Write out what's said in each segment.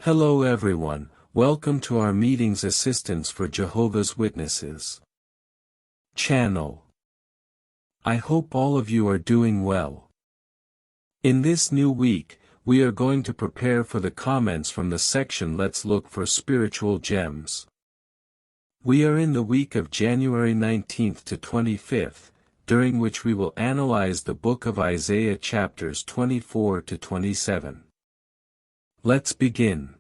Hello everyone, welcome to our Meetings Assistance for Jehovah's Witnesses channel. I hope all of you are doing well. In this new week, we are going to prepare for the comments from the section Let's Look for Spiritual Gems. We are in the week of January 19th to 25th, during which we will analyze the book of Isaiah chapters 24 to 27. Let's begin.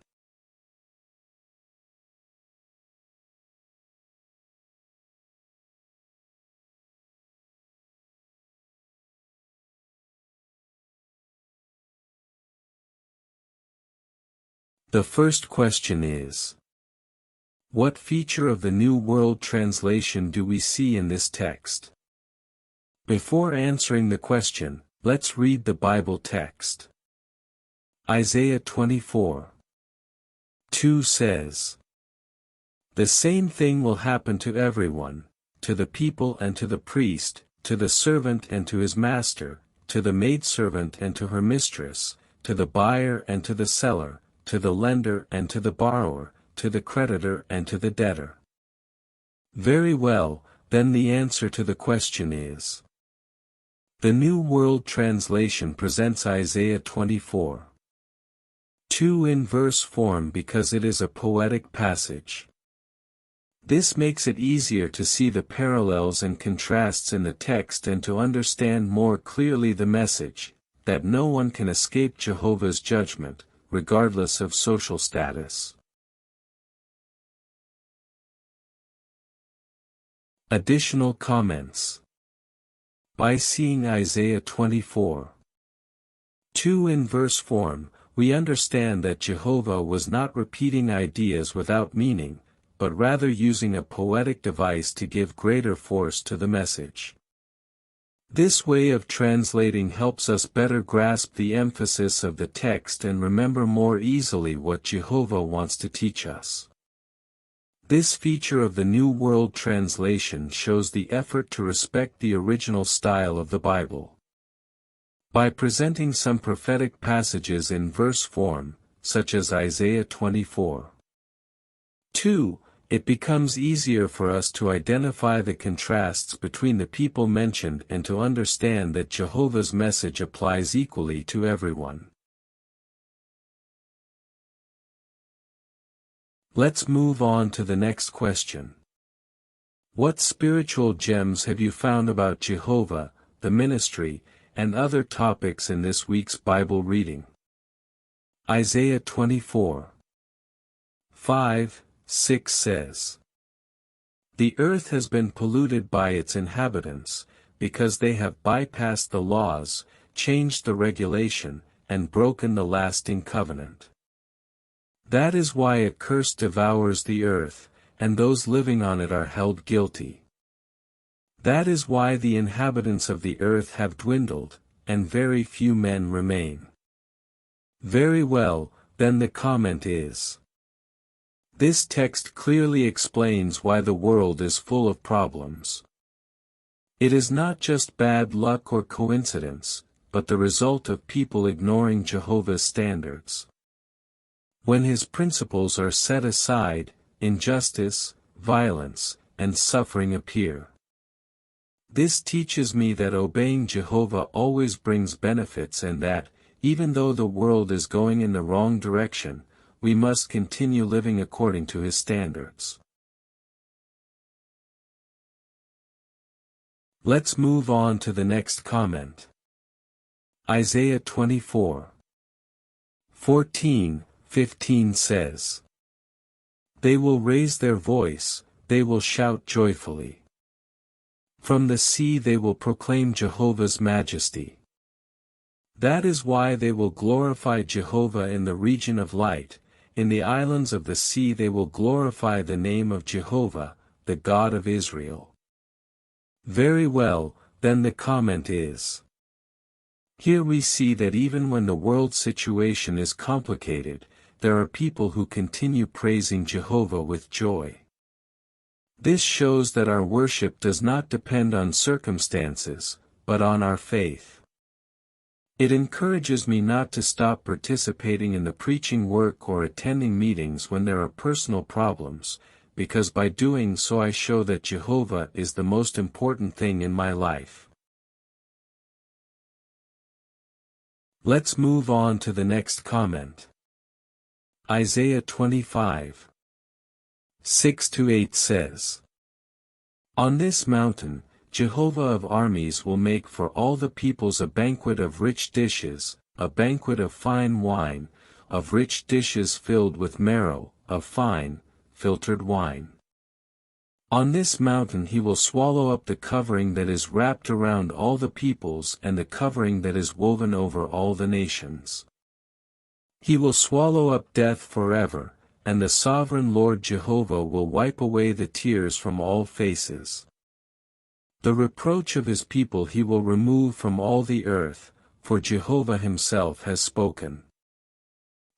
The first question is: what feature of the New World Translation do we see in this text? Before answering the question, let's read the Bible text. Isaiah 24:2 says, "The same thing will happen to everyone, to the people and to the priest, to the servant and to his master, to the maidservant and to her mistress, to the buyer and to the seller, to the lender and to the borrower, to the creditor and to the debtor." Very well, then the answer to the question is: the New World Translation presents Isaiah 24:2 in verse form because it is a poetic passage. This makes it easier to see the parallels and contrasts in the text and to understand more clearly the message, that no one can escape Jehovah's judgment, regardless of social status. Additional comments. By seeing Isaiah 24:2 in verse form, we understand that Jehovah was not repeating ideas without meaning, but rather using a poetic device to give greater force to the message. This way of translating helps us better grasp the emphasis of the text and remember more easily what Jehovah wants to teach us. This feature of the New World Translation shows the effort to respect the original style of the Bible. By presenting some prophetic passages in verse form, such as Isaiah 24:2, it becomes easier for us to identify the contrasts between the people mentioned and to understand that Jehovah's message applies equally to everyone. Let's move on to the next question. What spiritual gems have you found about Jehovah, the ministry, and other topics in this week's Bible reading? Isaiah 24:5-6 says, "The earth has been polluted by its inhabitants, because they have bypassed the laws, changed the regulation, and broken the lasting covenant. That is why a curse devours the earth, and those living on it are held guilty. That is why the inhabitants of the earth have dwindled, and very few men remain." Very well, then the comment is: this text clearly explains why the world is full of problems. It is not just bad luck or coincidence, but the result of people ignoring Jehovah's standards. When his principles are set aside, injustice, violence, and suffering appear. This teaches me that obeying Jehovah always brings benefits and that, even though the world is going in the wrong direction, we must continue living according to his standards. Let's move on to the next comment. Isaiah 24:14-15 says, "They will raise their voice, they will shout joyfully. From the sea they will proclaim Jehovah's majesty. That is why they will glorify Jehovah in the region of light, in the islands of the sea they will glorify the name of Jehovah, the God of Israel." Very well, then the comment is: here we see that even when the world situation is complicated, there are people who continue praising Jehovah with joy. This shows that our worship does not depend on circumstances, but on our faith. It encourages me not to stop participating in the preaching work or attending meetings when there are personal problems, because by doing so I show that Jehovah is the most important thing in my life. Let's move on to the next comment. Isaiah 25, 6-8 says, "On this mountain, Jehovah of armies will make for all the peoples a banquet of rich dishes, a banquet of fine wine, of rich dishes filled with marrow, of fine, filtered wine. On this mountain he will swallow up the covering that is wrapped around all the peoples and the covering that is woven over all the nations. He will swallow up death forever, and the sovereign Lord Jehovah will wipe away the tears from all faces. The reproach of his people he will remove from all the earth, for Jehovah himself has spoken."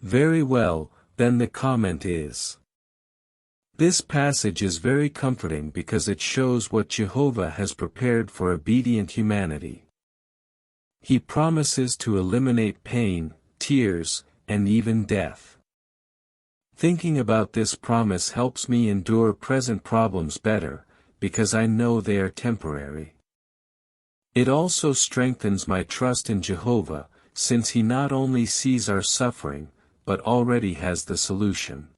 Very well, then the comment is. This passage is very comforting because it shows what Jehovah has prepared for obedient humanity. He promises to eliminate pain, tears, and even death. Thinking about this promise helps me endure present problems better, because I know they are temporary. It also strengthens my trust in Jehovah, since he not only sees our suffering, but already has the solution.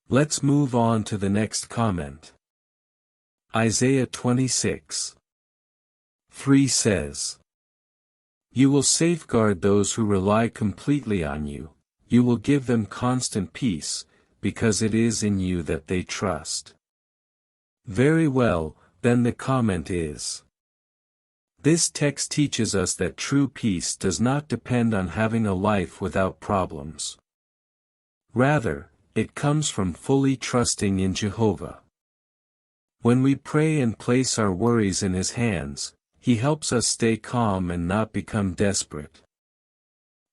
Let's move on to the next comment. Isaiah 26, 3 says, "You will safeguard those who rely completely on you, you will give them constant peace, because it is in you that they trust." Very well, then the comment is. This text teaches us that true peace does not depend on having a life without problems. Rather, it comes from fully trusting in Jehovah. When we pray and place our worries in His hands, He helps us stay calm and not become desperate.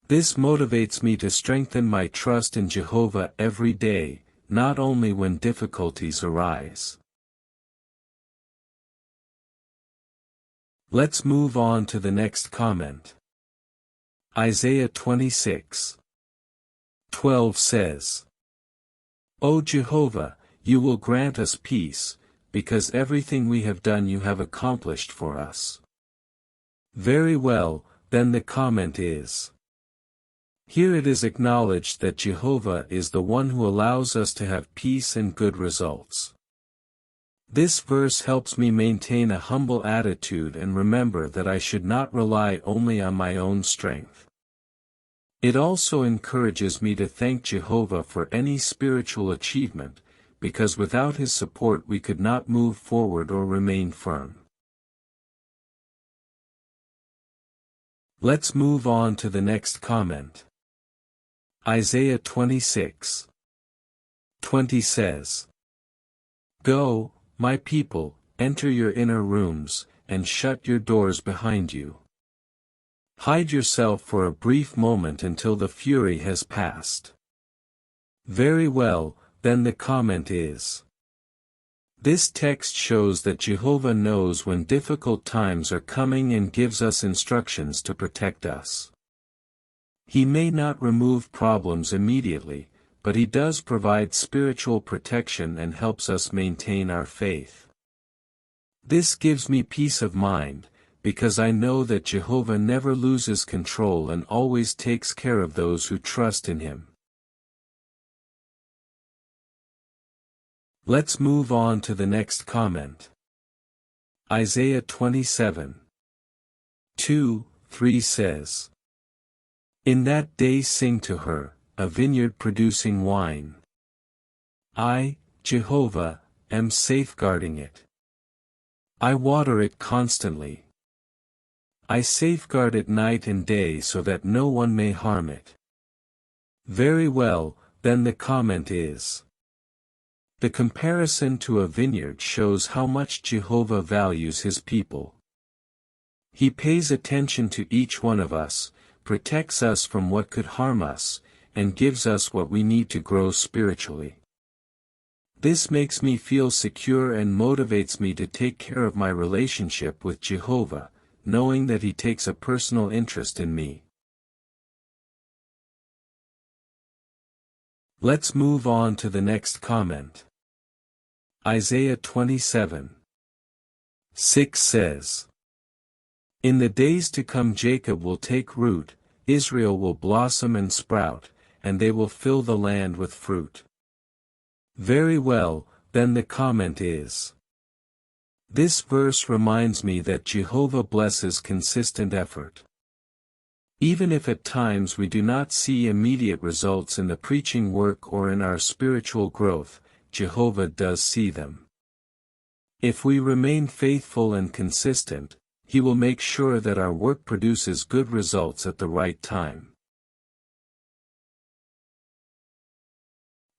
This motivates me to strengthen my trust in Jehovah every day, not only when difficulties arise. Let's move on to the next comment. Isaiah 26, 12 says, "O Jehovah, you will grant us peace, because everything we have done you have accomplished for us." Very well, then the comment is. Here it is acknowledged that Jehovah is the one who allows us to have peace and good results. This verse helps me maintain a humble attitude and remember that I should not rely only on my own strength. It also encourages me to thank Jehovah for any spiritual achievement, because without His support we could not move forward or remain firm. Let's move on to the next comment. Isaiah 26, 20 says, "Go, my people, enter your inner rooms, and shut your doors behind you. Hide yourself for a brief moment until the fury has passed." Very well, then the comment is. This text shows that Jehovah knows when difficult times are coming and gives us instructions to protect us. He may not remove problems immediately, but He does provide spiritual protection and helps us maintain our faith. This gives me peace of mind, because I know that Jehovah never loses control and always takes care of those who trust in Him. Let's move on to the next comment. Isaiah 27, 2-3 says, "In that day sing to her, a vineyard producing wine. I, Jehovah, am safeguarding it. I water it constantly. I safeguard it night and day so that no one may harm it." Very well, then the comment is. The comparison to a vineyard shows how much Jehovah values His people. He pays attention to each one of us, protects us from what could harm us, and gives us what we need to grow spiritually. This makes me feel secure and motivates me to take care of my relationship with Jehovah, knowing that He takes a personal interest in me. Let's move on to the next comment. Isaiah 27:6 says, "In the days to come Jacob will take root, Israel will blossom and sprout, and they will fill the land with fruit." Very well, then the comment is, this verse reminds me that Jehovah blesses consistent effort. Even if at times we do not see immediate results in the preaching work or in our spiritual growth, Jehovah does see them. If we remain faithful and consistent, He will make sure that our work produces good results at the right time.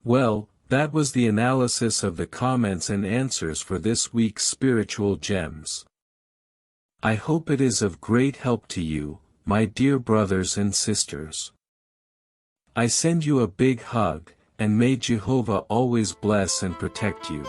Well, that was the analysis of the comments and answers for this week's Spiritual Gems. I hope it is of great help to you, my dear brothers and sisters. I send you a big hug, and may Jehovah always bless and protect you.